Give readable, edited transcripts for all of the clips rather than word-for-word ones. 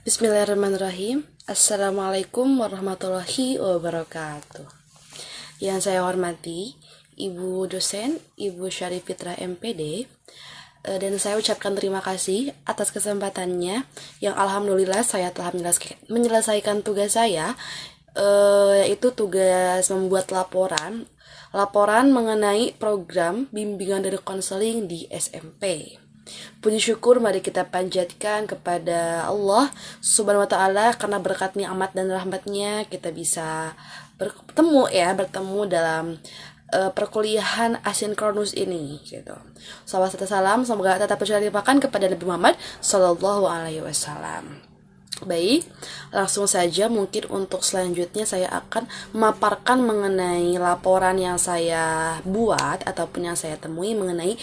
Bismillahirrahmanirrahim. Assalamualaikum warahmatullahi wabarakatuh. Yang saya hormati Ibu dosen, Ibu Syarif Fitrah MPD, dan saya ucapkan terima kasih atas kesempatannya yang alhamdulillah saya telah menyelesaikan tugas saya, yaitu tugas membuat laporan mengenai program bimbingan dari konseling di SMP. Puji syukur mari kita panjatkan kepada Allah Subhanahu wa taala, karena berkat nikmat dan rahmatnya kita bisa bertemu dalam perkuliahan asinkronus ini gitu. Salawat serta salam semoga tetap tercurahkan kepada Nabi Muhammad Sallallahu Alaihi Wasallam. Baik, langsung saja mungkin untuk selanjutnya saya akan memaparkan mengenai laporan yang saya buat ataupun yang saya temui mengenai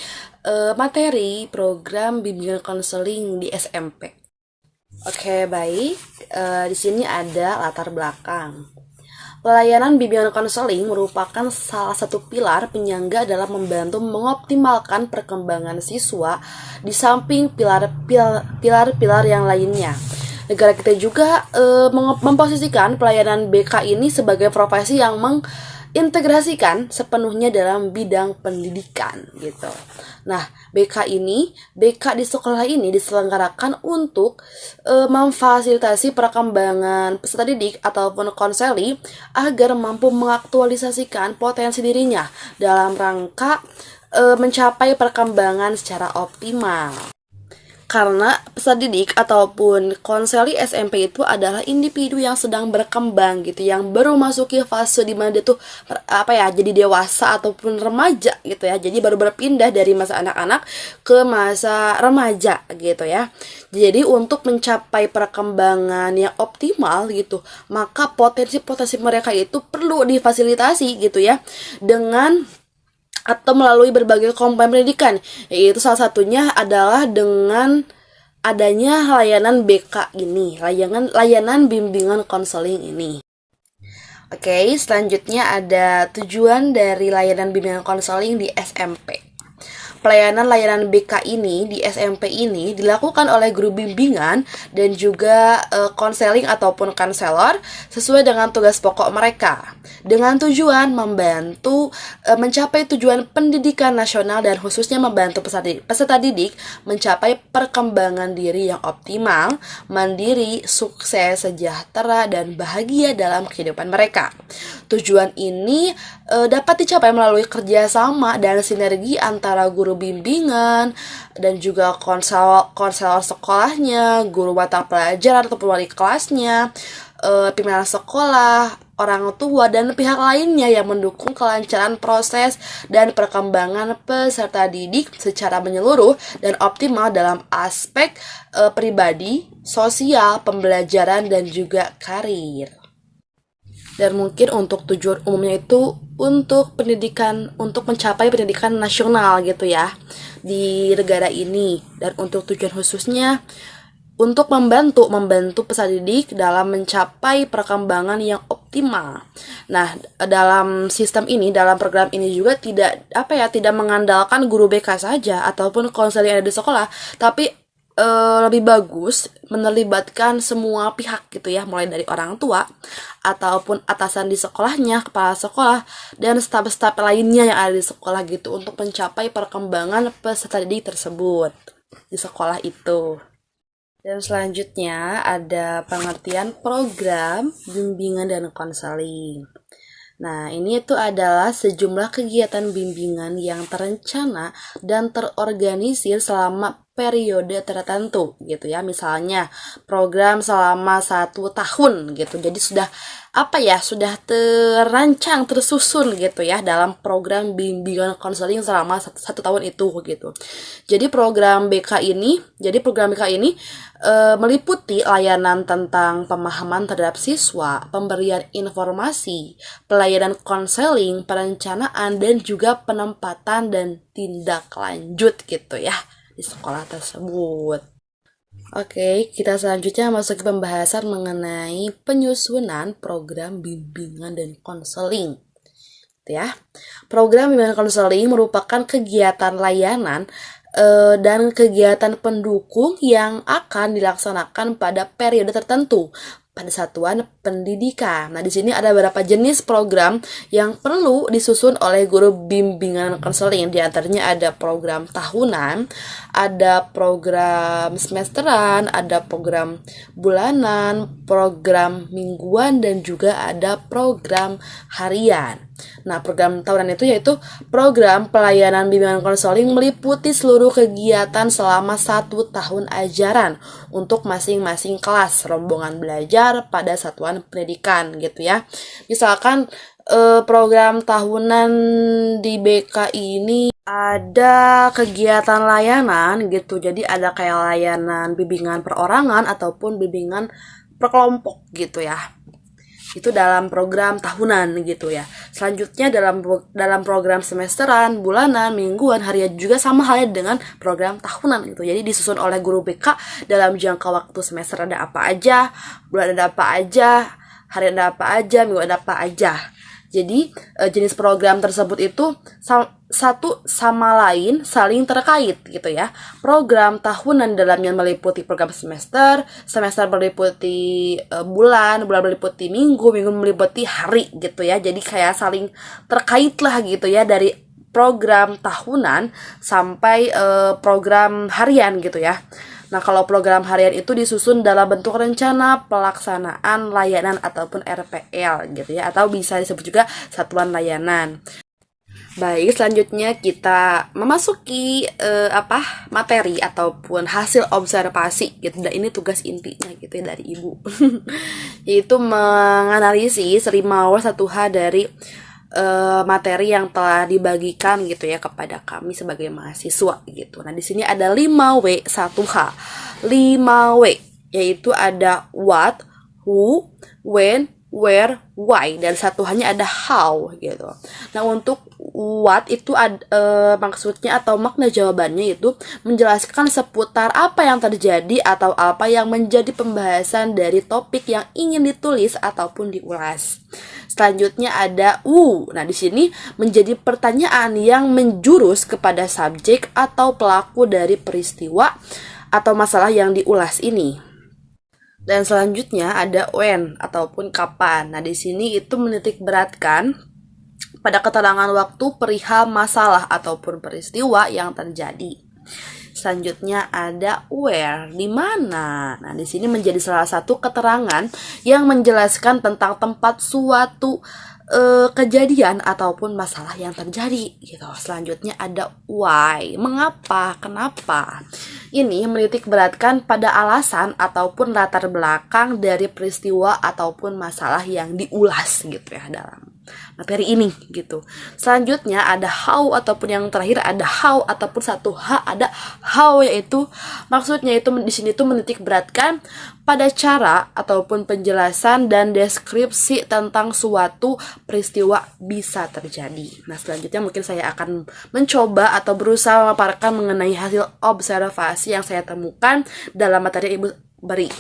materi program bimbingan konseling di SMP. Oke, baik. Di sini ada latar belakang. Pelayanan bimbingan konseling merupakan salah satu pilar penyangga dalam membantu mengoptimalkan perkembangan siswa di samping pilar-pilar yang lainnya. Negara kita juga memposisikan pelayanan BK ini sebagai profesi yang mengintegrasikan sepenuhnya dalam bidang pendidikan gitu. Nah, BK di sekolah ini diselenggarakan untuk memfasilitasi perkembangan peserta didik ataupun konseli agar mampu mengaktualisasikan potensi dirinya dalam rangka mencapai perkembangan secara optimal. Karena peserta didik ataupun konseli SMP itu adalah individu yang sedang berkembang gitu, yang baru masuki fase di mana dia tuh jadi dewasa ataupun remaja gitu ya. Jadi baru berpindah dari masa anak-anak ke masa remaja gitu ya. Jadi untuk mencapai perkembangan yang optimal gitu, maka potensi-potensi mereka itu perlu difasilitasi gitu ya, dengan atau melalui berbagai komponen pendidikan, yaitu salah satunya adalah dengan adanya layanan BK ini, layanan bimbingan konseling ini. Oke, selanjutnya ada tujuan dari layanan bimbingan konseling di SMP. Pelayanan BK ini di SMP ini dilakukan oleh guru bimbingan dan juga konseling ataupun konselor sesuai dengan tugas pokok mereka, dengan tujuan membantu mencapai tujuan pendidikan nasional dan khususnya membantu peserta didik mencapai perkembangan diri yang optimal, mandiri, sukses, sejahtera, dan bahagia dalam kehidupan mereka. Tujuan ini dapat dicapai melalui kerjasama dan sinergi antara guru bimbingan dan juga konselor sekolahnya, guru mata pelajaran ataupun wali kelasnya, pimpinan sekolah, orang tua, dan pihak lainnya yang mendukung kelancaran proses dan perkembangan peserta didik secara menyeluruh dan optimal dalam aspek pribadi, sosial, pembelajaran, dan juga karir. Dan mungkin untuk tujuan umumnya itu untuk mencapai pendidikan nasional gitu ya di negara ini, dan untuk tujuan khususnya untuk membantu peserta didik dalam mencapai perkembangan yang optimal. Nah, dalam sistem ini, dalam program ini juga tidak mengandalkan guru BK saja ataupun konselor yang ada di sekolah, tapi lebih bagus menerlibatkan semua pihak gitu ya, mulai dari orang tua ataupun atasan di sekolahnya, kepala sekolah, dan staf-staf lainnya yang ada di sekolah gitu, untuk mencapai perkembangan peserta didik tersebut di sekolah itu. Dan selanjutnya ada pengertian program bimbingan dan konseling. Nah, ini itu adalah sejumlah kegiatan bimbingan yang terencana dan terorganisir selama periode tertentu gitu ya. Misalnya program selama 1 tahun gitu. Jadi sudah terancang, tersusun gitu ya dalam program bimbingan konseling selama 1 tahun itu gitu. Jadi program BK ini meliputi layanan tentang pemahaman terhadap siswa, pemberian informasi, pelayanan konseling, perencanaan, dan juga penempatan dan tindak lanjut gitu ya di sekolah tersebut. Oke, kita selanjutnya masuk ke pembahasan mengenai penyusunan program bimbingan dan konseling. Ya, program bimbingan konseling merupakan kegiatan layanan dan kegiatan pendukung yang akan dilaksanakan pada periode tertentu pada satuan pendidikan. Nah, di sini ada beberapa jenis program yang perlu disusun oleh guru bimbingan konseling. Di antaranya ada program tahunan, ada program semesteran, ada program bulanan, program mingguan, dan juga ada program harian. Nah, program tahunan itu yaitu program pelayanan bimbingan konseling meliputi seluruh kegiatan selama 1 tahun ajaran untuk masing-masing kelas rombongan belajar pada satuan pendidikan gitu ya. Misalkan program tahunan di BK ini ada kegiatan layanan gitu. Jadi ada kayak layanan bimbingan perorangan ataupun bimbingan per kelompok gitu ya. Itu dalam program tahunan gitu ya. Selanjutnya dalam program semesteran, bulanan, mingguan, harian juga sama halnya dengan program tahunan gitu. Jadi disusun oleh guru BK dalam jangka waktu semester ada apa aja, bulan ada apa aja, harian ada apa aja, minggu ada apa aja. Jadi jenis program tersebut itu satu sama lain saling terkait gitu ya. Program tahunan dalamnya meliputi program semester, semester meliputi bulan, bulan meliputi minggu, minggu meliputi hari gitu ya. Jadi kayak saling terkait lah gitu ya, dari program tahunan sampai program harian gitu ya. Nah, kalau program harian itu disusun dalam bentuk rencana pelaksanaan layanan ataupun RPL gitu ya, atau bisa disebut juga satuan layanan. Baik, selanjutnya kita memasuki materi ataupun hasil observasi gitu. Dan ini tugas intinya gitu ya dari Ibu. Yaitu menganalisis 5W1H dari materi yang telah dibagikan gitu ya kepada kami sebagai mahasiswa gitu. Nah, di sini ada 5W1H. 5W yaitu ada what, who, when, where, why, dan satu hanya ada how gitu. Nah, untuk what itu maksudnya atau makna jawabannya itu menjelaskan seputar apa yang terjadi atau apa yang menjadi pembahasan dari topik yang ingin ditulis ataupun diulas. Selanjutnya ada Nah, di sini menjadi pertanyaan yang menjurus kepada subjek atau pelaku dari peristiwa atau masalah yang diulas ini. Dan selanjutnya ada when ataupun kapan. Nah, di sini itu menitik beratkan pada keterangan waktu perihal masalah ataupun peristiwa yang terjadi. Selanjutnya ada where, di mana. Nah, di sini menjadi salah satu keterangan yang menjelaskan tentang tempat suatu kejadian ataupun masalah yang terjadi gitu. Selanjutnya ada why, mengapa, kenapa. Ini menitik beratkan pada alasan ataupun latar belakang dari peristiwa ataupun masalah yang diulas gitu ya dalam materi ini gitu. Selanjutnya ada how ataupun yang terakhir ada how ataupun satu H ada how, yaitu maksudnya itu di sini tuh menitik beratkan pada cara ataupun penjelasan dan deskripsi tentang suatu peristiwa bisa terjadi. Nah, selanjutnya mungkin saya akan mencoba atau berusaha memaparkan mengenai hasil observasi yang saya temukan dalam materi Ibu beri.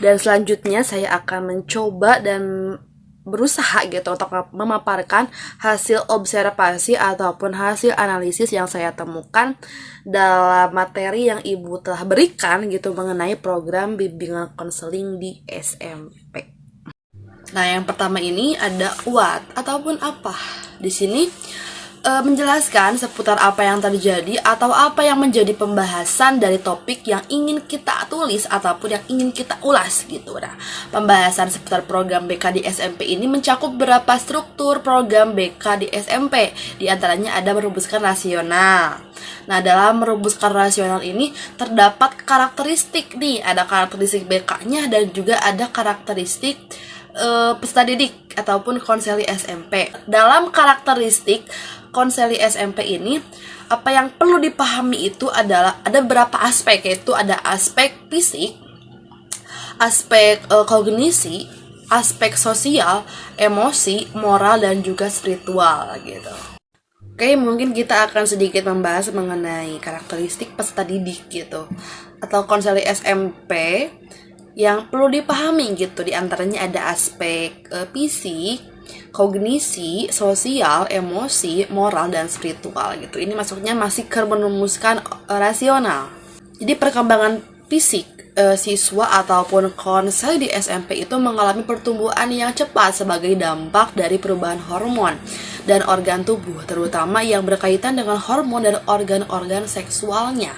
Dan selanjutnya saya akan mencoba dan berusaha gitu untuk memaparkan hasil observasi ataupun hasil analisis yang saya temukan dalam materi yang Ibu telah berikan gitu mengenai program bimbingan konseling di SMP. Nah, yang pertama ini ada what ataupun apa. Di sini menjelaskan seputar apa yang terjadi atau apa yang menjadi pembahasan dari topik yang ingin kita tulis ataupun yang ingin kita ulas gitu. Nah, pembahasan seputar program BK di SMP ini mencakup beberapa struktur program BK di SMP. Di antaranya ada merumuskan rasional. Nah, dalam merumuskan rasional ini terdapat karakteristik nih, ada karakteristik BK-nya dan juga ada karakteristik peserta didik ataupun konseli SMP. Dalam karakteristik konseli SMP ini, apa yang perlu dipahami itu adalah ada beberapa aspek, yaitu ada aspek fisik, aspek kognisi, aspek sosial, emosi, moral, dan juga spiritual gitu. Oke, mungkin kita akan sedikit membahas mengenai karakteristik peserta didik gitu atau konseli SMP yang perlu dipahami gitu. Di antaranya ada aspek fisik, kognisi, sosial, emosi, moral, dan spiritual gitu. Ini masuknya masih ke merumuskan rasional. Jadi perkembangan fisik siswa ataupun konsel di SMP itu mengalami pertumbuhan yang cepat sebagai dampak dari perubahan hormon dan organ tubuh, terutama yang berkaitan dengan hormon dan organ-organ seksualnya.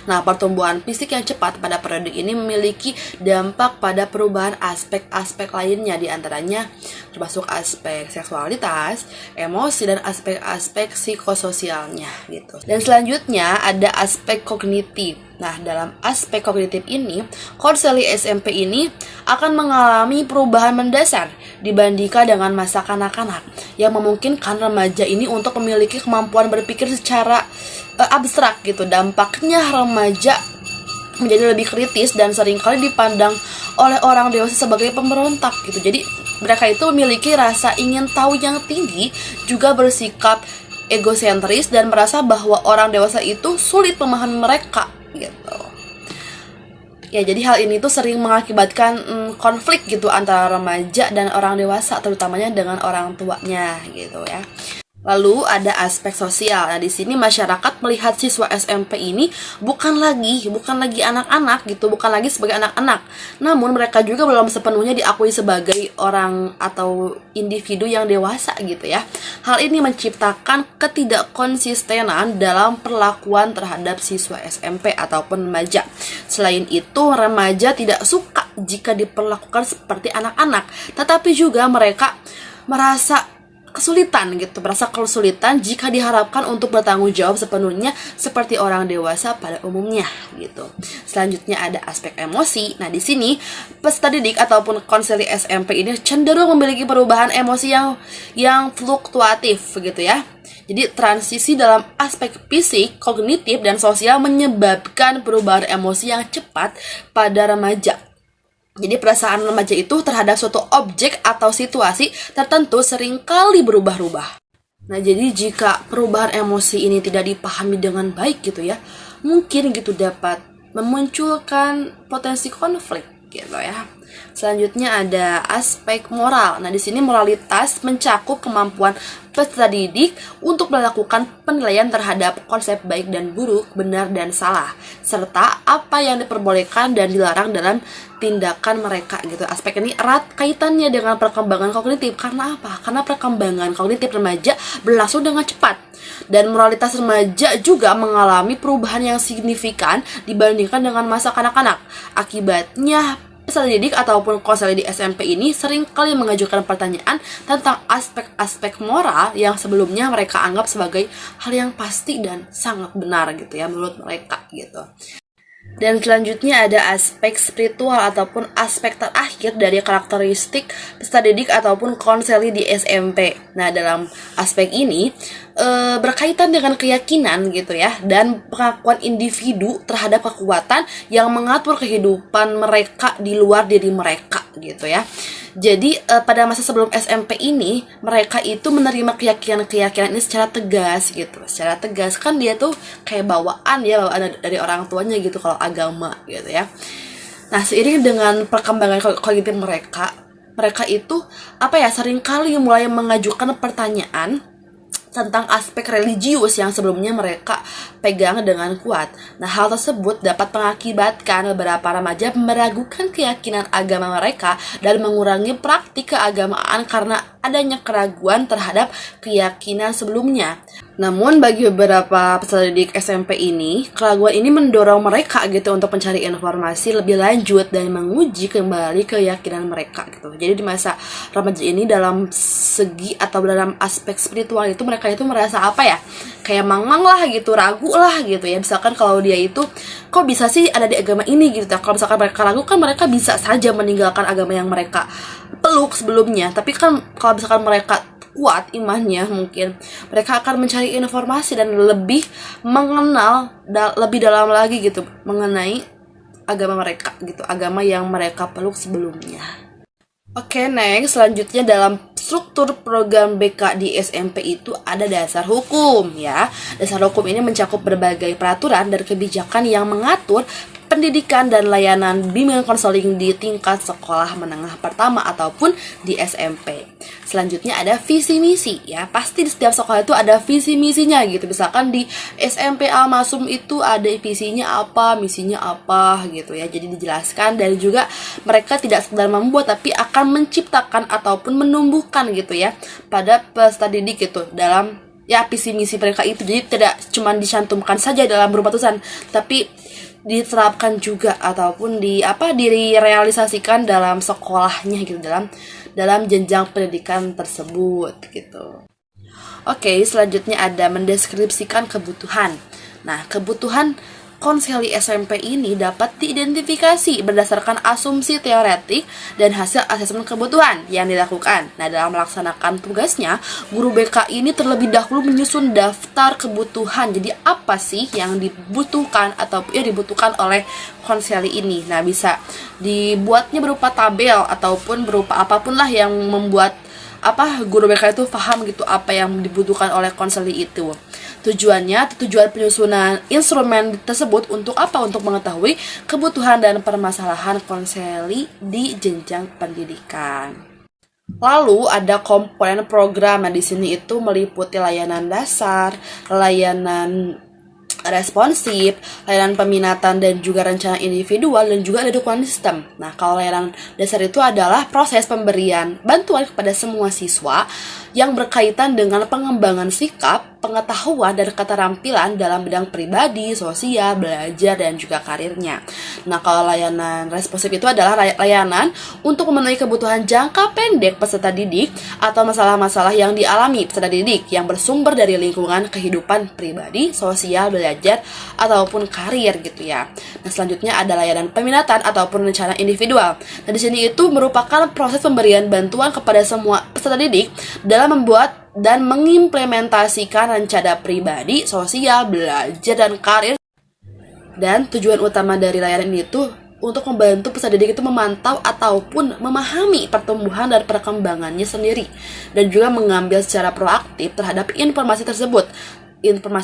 Nah, pertumbuhan fisik yang cepat pada periode ini memiliki dampak pada perubahan aspek-aspek lainnya, diantaranya termasuk aspek seksualitas, emosi, dan aspek-aspek psikososialnya gitu. Dan selanjutnya ada aspek kognitif. Nah, dalam aspek kognitif ini, konseli SMP ini akan mengalami perubahan mendasar dibandingkan dengan masa kanak-kanak yang memungkinkan remaja ini untuk memiliki kemampuan berpikir secara abstrak gitu. Dampaknya remaja menjadi lebih kritis dan seringkali dipandang oleh orang dewasa sebagai pemberontak gitu. Jadi mereka itu memiliki rasa ingin tahu yang tinggi, juga bersikap egosentris dan merasa bahwa orang dewasa itu sulit memahami mereka gitu. Ya, jadi hal ini tuh sering mengakibatkan konflik gitu antara remaja dan orang dewasa, terutamanya dengan orang tuanya gitu ya. Lalu ada aspek sosial. Nah, di sini masyarakat melihat siswa SMP ini bukan lagi anak-anak gitu, bukan lagi sebagai anak-anak. Namun mereka juga belum sepenuhnya diakui sebagai orang atau individu yang dewasa gitu ya. Hal ini menciptakan ketidakkonsistenan dalam perlakuan terhadap siswa SMP ataupun remaja. Selain itu, remaja tidak suka jika diperlakukan seperti anak-anak, tetapi juga mereka merasa kesulitan jika diharapkan untuk bertanggung jawab sepenuhnya seperti orang dewasa pada umumnya gitu. Selanjutnya ada aspek emosi. Nah, di sini peserta didik ataupun konseli SMP ini cenderung memiliki perubahan emosi yang fluktuatif gitu ya. Jadi transisi dalam aspek fisik, kognitif, dan sosial menyebabkan perubahan emosi yang cepat pada remaja. Jadi perasaan remaja itu terhadap suatu objek atau situasi tertentu seringkali berubah-ubah. Nah, jadi jika perubahan emosi ini tidak dipahami dengan baik gitu ya, mungkin gitu dapat memunculkan potensi konflik gitu ya. Selanjutnya ada aspek moral. Nah, di sini moralitas mencakup kemampuan peserta didik untuk melakukan penilaian terhadap konsep baik dan buruk, benar dan salah, serta apa yang diperbolehkan dan dilarang dalam tindakan mereka gitu. Aspek ini erat kaitannya dengan perkembangan kognitif. Karena apa? Karena perkembangan kognitif remaja berlangsung dengan cepat. Dan moralitas remaja juga mengalami perubahan yang signifikan dibandingkan dengan masa kanak-kanak. Akibatnya, peserta didik ataupun konselor di SMP ini sering kali mengajukan pertanyaan tentang aspek-aspek moral yang sebelumnya mereka anggap sebagai hal yang pasti dan sangat benar gitu ya menurut mereka gitu. Dan selanjutnya ada aspek spiritual ataupun aspek terakhir dari karakteristik peserta didik ataupun konseli di SMP. Nah, dalam aspek ini berkaitan dengan keyakinan gitu ya, dan pengakuan individu terhadap kekuatan yang mengatur kehidupan mereka di luar diri mereka gitu ya. Jadi pada masa sebelum SMP ini mereka itu menerima keyakinan ini secara tegas gitu. Secara tegas kan dia tuh kayak bawaan dari orang tuanya gitu kalau agama gitu ya. Nah, seiring dengan perkembangan kognitif mereka itu seringkali mulai mengajukan pertanyaan tentang aspek religius yang sebelumnya mereka pegang dengan kuat. Nah, hal tersebut dapat mengakibatkan beberapa remaja meragukan keyakinan agama mereka dan mengurangi praktik keagamaan karena adanya keraguan terhadap keyakinan sebelumnya. Namun bagi beberapa peserta didik SMP ini, keraguan ini mendorong mereka gitu untuk mencari informasi lebih lanjut dan menguji kembali keyakinan mereka gitu. Jadi di masa remaja ini dalam segi atau dalam aspek spiritual itu mereka itu merasa kayak mangmang lah gitu, ragu lah gitu ya. Misalkan kalau dia itu kok bisa sih ada di agama ini gitu. Kalau misalkan mereka ragu kan mereka bisa saja meninggalkan agama yang mereka peluk sebelumnya. Tapi kan kalau misalkan mereka kuat imannya, mungkin mereka akan mencari informasi dan lebih mengenal lebih dalam lagi gitu mengenai agama mereka gitu, agama yang mereka peluk sebelumnya. Oke, next, selanjutnya dalam struktur program BK di SMP itu ada dasar hukum ya. Dasar hukum ini mencakup berbagai peraturan dan kebijakan yang mengatur pendidikan dan layanan bimbingan konseling di tingkat sekolah menengah pertama ataupun di SMP. Selanjutnya ada visi misi ya. Pasti di setiap sekolah itu ada visi misinya gitu. Misalkan di SMP Al-Masum itu ada visinya apa, misinya apa gitu ya. Jadi dijelaskan dan juga mereka tidak sekedar membuat tapi akan menciptakan ataupun menumbuhkan gitu ya pada peserta didik gitu dalam ya visi misi mereka itu. Jadi tidak cuma dicantumkan saja dalam berupa tulisan, tapi diterapkan juga ataupun direalisasikan dalam sekolahnya gitu, dalam jenjang pendidikan tersebut gitu. Oke, selanjutnya ada mendeskripsikan kebutuhan. Nah, kebutuhan konseli SMP ini dapat diidentifikasi berdasarkan asumsi teoretik dan hasil asesmen kebutuhan yang dilakukan. Nah, dalam melaksanakan tugasnya, guru BK ini terlebih dahulu menyusun daftar kebutuhan. Jadi, apa sih yang dibutuhkan atau dibutuhkan oleh konseli ini? Nah, bisa dibuatnya berupa tabel ataupun berupa apapun lah yang membuat guru BK itu paham gitu apa yang dibutuhkan oleh konseli itu. Tujuan penyusunan instrumen tersebut untuk apa? Untuk mengetahui kebutuhan dan permasalahan konseli di jenjang pendidikan. Lalu ada komponen program. Nah, di sini itu meliputi layanan dasar, layanan responsif, layanan peminatan dan juga rencana individual, dan juga ada dukungan sistem. Nah, kalau layanan dasar itu adalah proses pemberian bantuan kepada semua siswa yang berkaitan dengan pengembangan sikap, pengetahuan, dan keterampilan dalam bidang pribadi, sosial, belajar, dan juga karirnya. Nah, kalau layanan responsif itu adalah layanan untuk memenuhi kebutuhan jangka pendek peserta didik atau masalah-masalah yang dialami peserta didik yang bersumber dari lingkungan kehidupan pribadi, sosial, belajar, ataupun karir gitu ya. Nah, selanjutnya ada layanan peminatan ataupun rencana individual. Nah, di sini itu merupakan proses pemberian bantuan kepada semua peserta didik dalam membuat dan mengimplementasikan rencana pribadi, sosial, belajar, dan karir. Dan tujuan utama dari layanan ini itu untuk membantu peserta didik itu memantau ataupun memahami pertumbuhan dan perkembangannya sendiri, dan juga mengambil secara proaktif terhadap informasi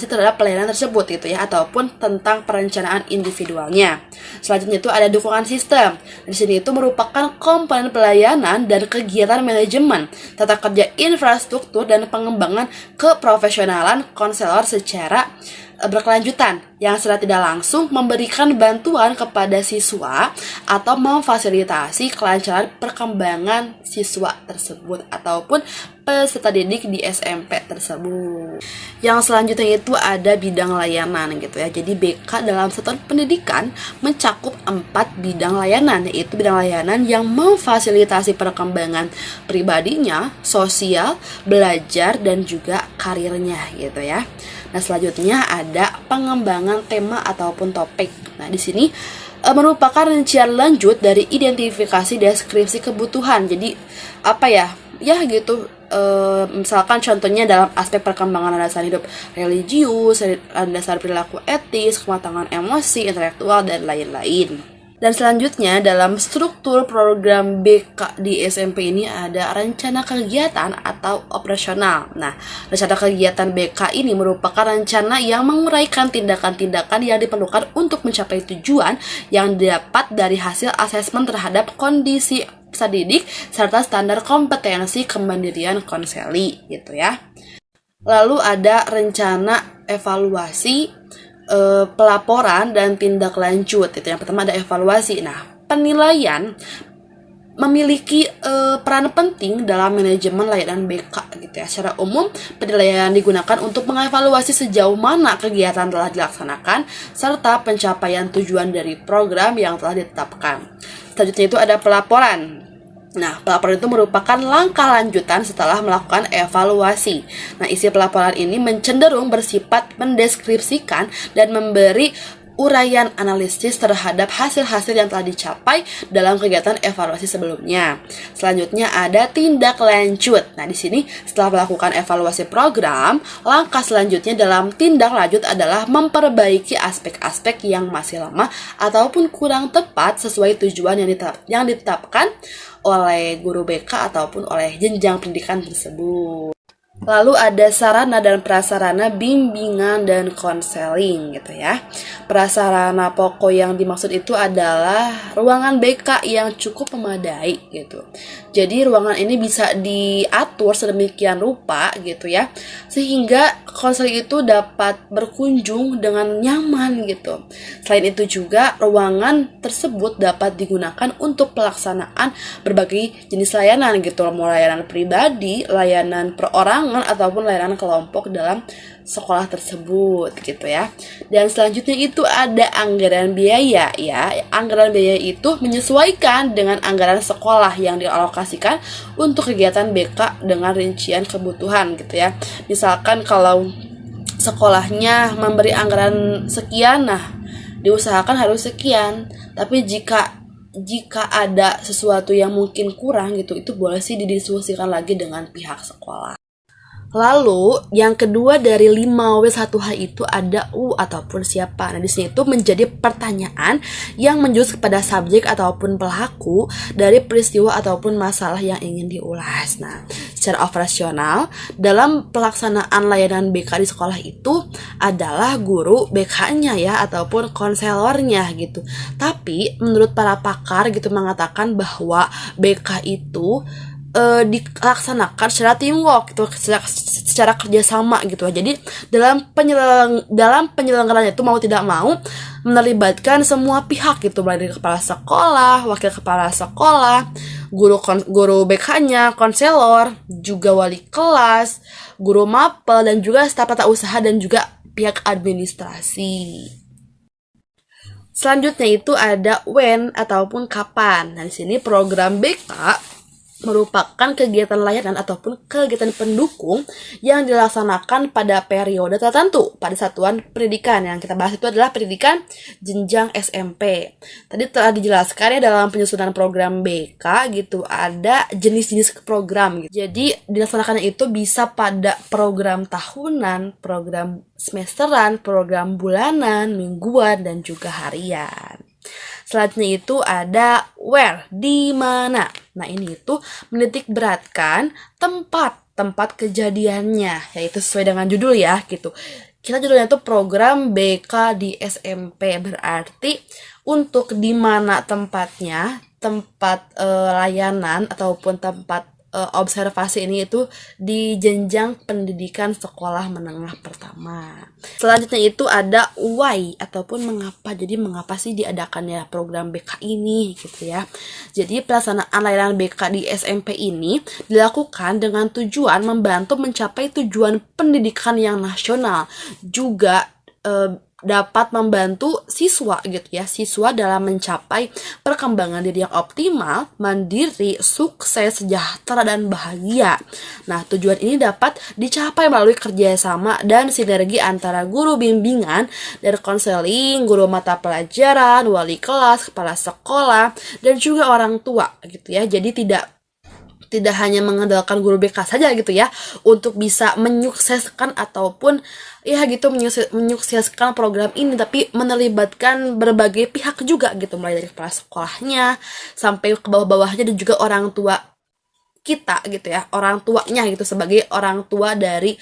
terhadap pelayanan tersebut gitu ya, ataupun tentang perencanaan individualnya. Selanjutnya itu ada dukungan sistem. Di sini itu merupakan komponen pelayanan dan kegiatan manajemen, tata kerja infrastruktur, dan pengembangan keprofesionalan konselor secara berkelanjutan yang secara tidak langsung memberikan bantuan kepada siswa atau memfasilitasi kelancaran perkembangan siswa tersebut ataupun peserta didik di SMP tersebut. Yang selanjutnya itu ada bidang layanan gitu ya. Jadi BK dalam satuan pendidikan mencakup 4 bidang layanan, yaitu bidang layanan yang memfasilitasi perkembangan pribadinya, sosial, belajar, dan juga karirnya gitu ya. Nah, selanjutnya ada pengembangan tema ataupun topik. Nah, di sini merupakan rincian lanjut dari identifikasi deskripsi kebutuhan. Jadi misalkan contohnya dalam aspek perkembangan landasan hidup religius, landasan perilaku etis, kematangan emosi, intelektual, dan lain-lain. Dan selanjutnya dalam struktur program BK di SMP ini ada rencana kegiatan atau operasional. Nah, rencana kegiatan BK ini merupakan rencana yang menguraikan tindakan-tindakan yang diperlukan untuk mencapai tujuan yang didapat dari hasil asesmen terhadap kondisi peserta didik serta standar kompetensi kemandirian konseli gitu ya. Lalu ada rencana evaluasi, pelaporan, dan tindak lanjut. Itu yang pertama ada evaluasi. Nah, penilaian memiliki peran penting dalam manajemen layanan BK gitu ya. Secara umum, penilaian digunakan untuk mengevaluasi sejauh mana kegiatan telah dilaksanakan serta pencapaian tujuan dari program yang telah ditetapkan. Selanjutnya itu ada pelaporan. Nah, pelaporan itu merupakan langkah lanjutan setelah melakukan evaluasi. Nah, isi pelaporan ini cenderung bersifat mendeskripsikan dan memberi uraian analisis terhadap hasil-hasil yang telah dicapai dalam kegiatan evaluasi sebelumnya. Selanjutnya ada tindak lanjut. Nah, di sini setelah melakukan evaluasi program, langkah selanjutnya dalam tindak lanjut adalah memperbaiki aspek-aspek yang masih lemah ataupun kurang tepat sesuai tujuan yang ditetapkan oleh guru BK ataupun oleh jenjang pendidikan tersebut. Lalu ada sarana dan prasarana bimbingan dan konseling gitu ya. Prasarana pokok yang dimaksud itu adalah ruangan BK yang cukup memadai gitu. Jadi ruangan ini bisa diatur sedemikian rupa gitu ya, sehingga konseling itu dapat berkunjung dengan nyaman gitu. Selain itu juga ruangan tersebut dapat digunakan untuk pelaksanaan berbagai jenis layanan gitu, mulai layanan pribadi, layanan perorangan ataupun layanan kelompok dalam sekolah tersebut gitu ya. Dan selanjutnya itu ada anggaran biaya ya. Anggaran biaya itu menyesuaikan dengan anggaran sekolah yang dialokasikan untuk kegiatan BK dengan rincian kebutuhan gitu ya. Misalkan kalau sekolahnya memberi anggaran sekian, nah diusahakan harus sekian. Tapi jika ada sesuatu yang mungkin kurang gitu, itu boleh sih didiskusikan lagi dengan pihak sekolah. Lalu yang kedua dari 5W1H itu ada ataupun siapa. Nah, di sini itu menjadi pertanyaan yang menjurus kepada subjek ataupun pelaku dari peristiwa ataupun masalah yang ingin diulas. Nah, secara operasional dalam pelaksanaan layanan BK di sekolah itu adalah guru BK-nya ya ataupun konselornya gitu. Tapi menurut para pakar gitu mengatakan bahwa BK itu dilaksanakan secara teamwork gitu, secara kerjasama gitu. Jadi dalam penyelenggaranya itu mau tidak mau menerlibatkan semua pihak gitu, mulai dari kepala sekolah, wakil kepala sekolah, guru BK-nya, konselor, juga wali kelas, guru mapel, dan juga staf tata usaha dan juga pihak administrasi. Selanjutnya itu ada when ataupun kapan. Nah, di sini program BK merupakan kegiatan layanan ataupun kegiatan pendukung yang dilaksanakan pada periode tertentu pada satuan pendidikan. Yang kita bahas itu adalah pendidikan jenjang SMP. Tadi telah dijelaskan ya dalam penyusunan program BK gitu, ada jenis-jenis program gitu. Jadi dilaksanakannya itu bisa pada program tahunan, program semesteran, program bulanan, mingguan, dan juga harian. Selanjutnya itu ada where, di mana. Nah, ini itu menitik beratkan tempat kejadiannya, yaitu sesuai dengan judul ya gitu. Kita judulnya itu program BK di SMP, berarti untuk di mana tempatnya, tempat layanan ataupun tempat observasi ini itu di jenjang pendidikan sekolah menengah pertama. Selanjutnya itu ada why ataupun mengapa. Jadi mengapa sih diadakannya program BK ini gitu ya. Jadi pelaksanaan layanan BK di SMP ini dilakukan dengan tujuan membantu mencapai tujuan pendidikan yang nasional, juga dapat membantu siswa gitu ya, siswa dalam mencapai perkembangan diri yang optimal, mandiri, sukses, sejahtera, dan bahagia. Nah, tujuan ini dapat dicapai melalui kerjasama dan sinergi antara guru bimbingan dan konseling, guru mata pelajaran, wali kelas, kepala sekolah, dan juga orang tua gitu ya. Jadi tidak hanya mengandalkan guru BK saja gitu ya untuk bisa menyukseskan ataupun ya gitu menyukseskan program ini, tapi menerlibatkan berbagai pihak juga gitu, mulai dari kepala sekolahnya sampai ke bawah-bawahnya dan juga orang tua kita gitu ya, orang tuanya gitu sebagai orang tua dari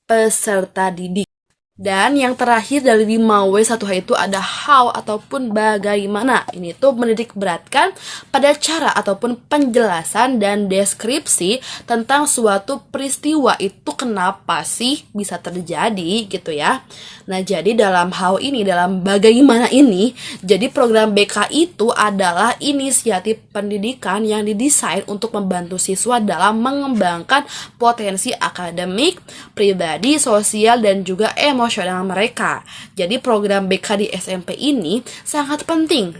peserta didik. Dan yang terakhir dari 5W1H itu ada how ataupun bagaimana. Ini tuh menitik beratkan pada cara ataupun penjelasan dan deskripsi tentang suatu peristiwa itu kenapa sih bisa terjadi gitu ya. Nah, jadi dalam how ini, dalam bagaimana ini, jadi program BK itu adalah inisiatif pendidikan yang didesain untuk membantu siswa dalam mengembangkan potensi akademik, pribadi, sosial, dan juga emosional mereka. Jadi program BK di SMP ini sangat penting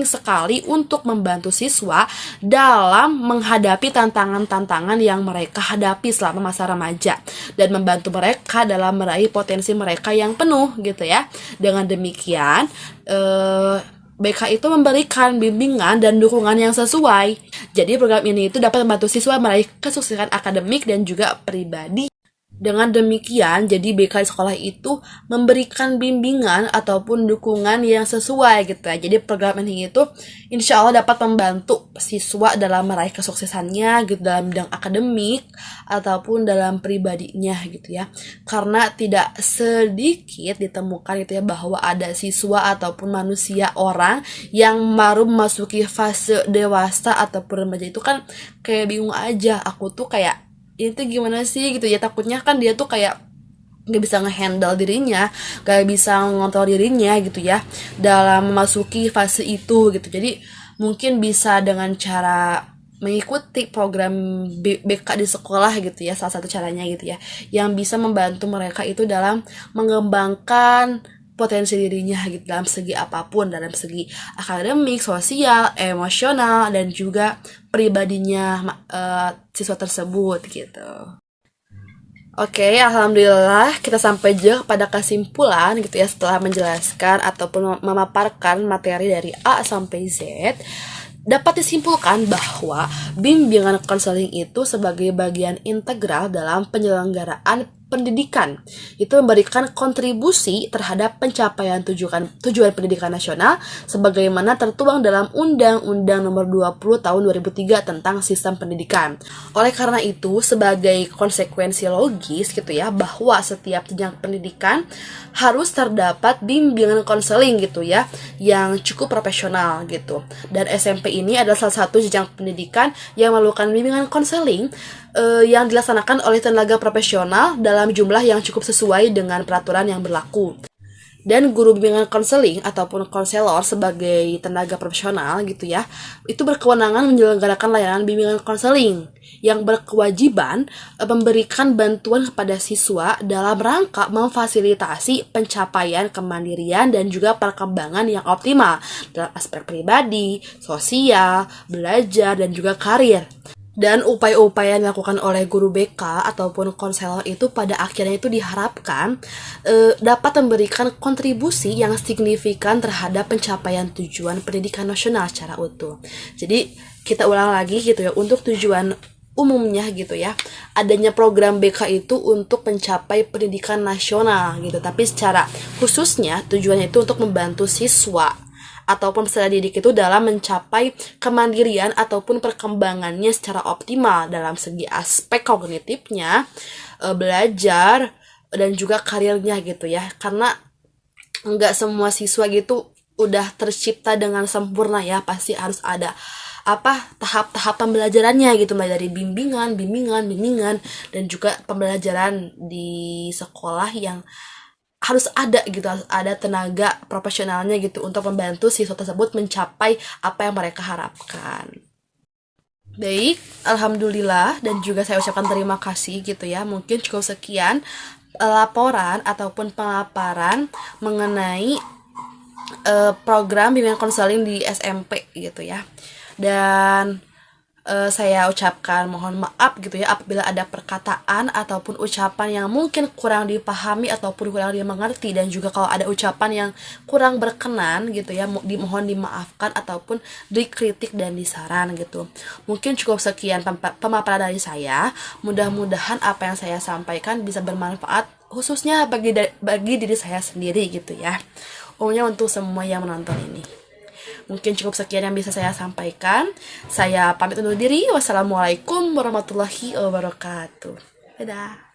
sekali untuk membantu siswa dalam menghadapi tantangan-tantangan yang mereka hadapi selama masa remaja dan membantu mereka dalam meraih potensi mereka yang penuh gitu ya. Dengan demikian BK itu memberikan bimbingan dan dukungan yang sesuai. Jadi program ini itu dapat membantu siswa meraih kesuksesan akademik dan juga pribadi. Dengan demikian, jadi BK di sekolah itu memberikan bimbingan ataupun dukungan yang sesuai gitu ya. Jadi program ini itu insya Allah dapat membantu siswa dalam meraih kesuksesannya gitu dalam bidang akademik ataupun dalam pribadinya gitu ya. Karena tidak sedikit ditemukan gitu ya bahwa ada siswa ataupun manusia orang yang baru memasuki fase dewasa ataupun remaja itu kan kayak bingung aja. Aku tuh kayak itu gimana sih gitu ya, takutnya kan dia tuh kayak nggak bisa ngehandle dirinya, nggak bisa ngontrol dirinya gitu ya dalam memasuki fase itu gitu. Jadi mungkin bisa dengan cara mengikuti program BK di sekolah gitu ya, salah satu caranya gitu ya, yang bisa membantu mereka itu dalam mengembangkan potensi dirinya gitu dalam segi apapun, dalam segi akademik, sosial, emosional, dan juga pribadinya siswa tersebut gitu. Oke, alhamdulillah kita sampai juga pada kesimpulan gitu ya setelah menjelaskan ataupun memaparkan materi dari A sampai Z. Dapat disimpulkan bahwa bimbingan konseling itu sebagai bagian integral dalam penyelenggaraan pendidikan. Itu memberikan kontribusi terhadap pencapaian tujuan pendidikan nasional sebagaimana tertuang dalam Undang-Undang Nomor 20 Tahun 2003 tentang Sistem Pendidikan. Oleh karena itu, sebagai konsekuensi logis gitu ya, bahwa setiap jenjang pendidikan harus terdapat bimbingan konseling gitu ya, yang cukup profesional gitu. Dan SMP ini adalah salah satu jenjang pendidikan yang melakukan bimbingan konseling yang dilaksanakan oleh tenaga profesional dalam jumlah yang cukup sesuai dengan peraturan yang berlaku. Dan guru bimbingan konseling ataupun konselor sebagai tenaga profesional gitu ya, itu berkewenangan menyelenggarakan layanan bimbingan konseling yang berkewajiban memberikan bantuan kepada siswa dalam rangka memfasilitasi pencapaian kemandirian dan juga perkembangan yang optimal dalam aspek pribadi, sosial, belajar, dan juga karir. Dan upaya-upaya yang dilakukan oleh guru BK ataupun konselor itu pada akhirnya itu diharapkan dapat memberikan kontribusi yang signifikan terhadap pencapaian tujuan pendidikan nasional secara utuh. Jadi kita ulang lagi gitu ya, untuk tujuan umumnya gitu ya, adanya program BK itu untuk mencapai pendidikan nasional gitu, tapi secara khususnya tujuannya itu untuk membantu siswa ataupun peserta didik itu dalam mencapai kemandirian ataupun perkembangannya secara optimal dalam segi aspek kognitifnya, belajar, dan juga karirnya gitu ya. Karena nggak semua siswa gitu udah tercipta dengan sempurna ya, pasti harus ada tahap-tahap pembelajarannya gitu, mulai dari bimbingan dan juga pembelajaran di sekolah yang harus ada gitu, harus ada tenaga profesionalnya gitu untuk membantu siswa tersebut mencapai apa yang mereka harapkan. Baik, alhamdulillah, dan juga saya ucapkan terima kasih gitu ya. Mungkin cukup sekian laporan ataupun pemaparan mengenai program bimbingan konseling di SMP gitu ya. Dan saya ucapkan mohon maaf gitu ya apabila ada perkataan ataupun ucapan yang mungkin kurang dipahami ataupun kurang dimengerti, dan juga kalau ada ucapan yang kurang berkenan gitu ya, dimohon dimaafkan ataupun dikritik dan disaran gitu. Mungkin cukup sekian pemaparan dari saya. Mudah-mudahan apa yang saya sampaikan bisa bermanfaat khususnya bagi diri saya sendiri gitu ya. Umumnya untuk semua yang menonton ini. Mungkin cukup sekian yang bisa saya sampaikan. Saya pamit undur diri. Wassalamualaikum warahmatullahi wabarakatuh. Dadah.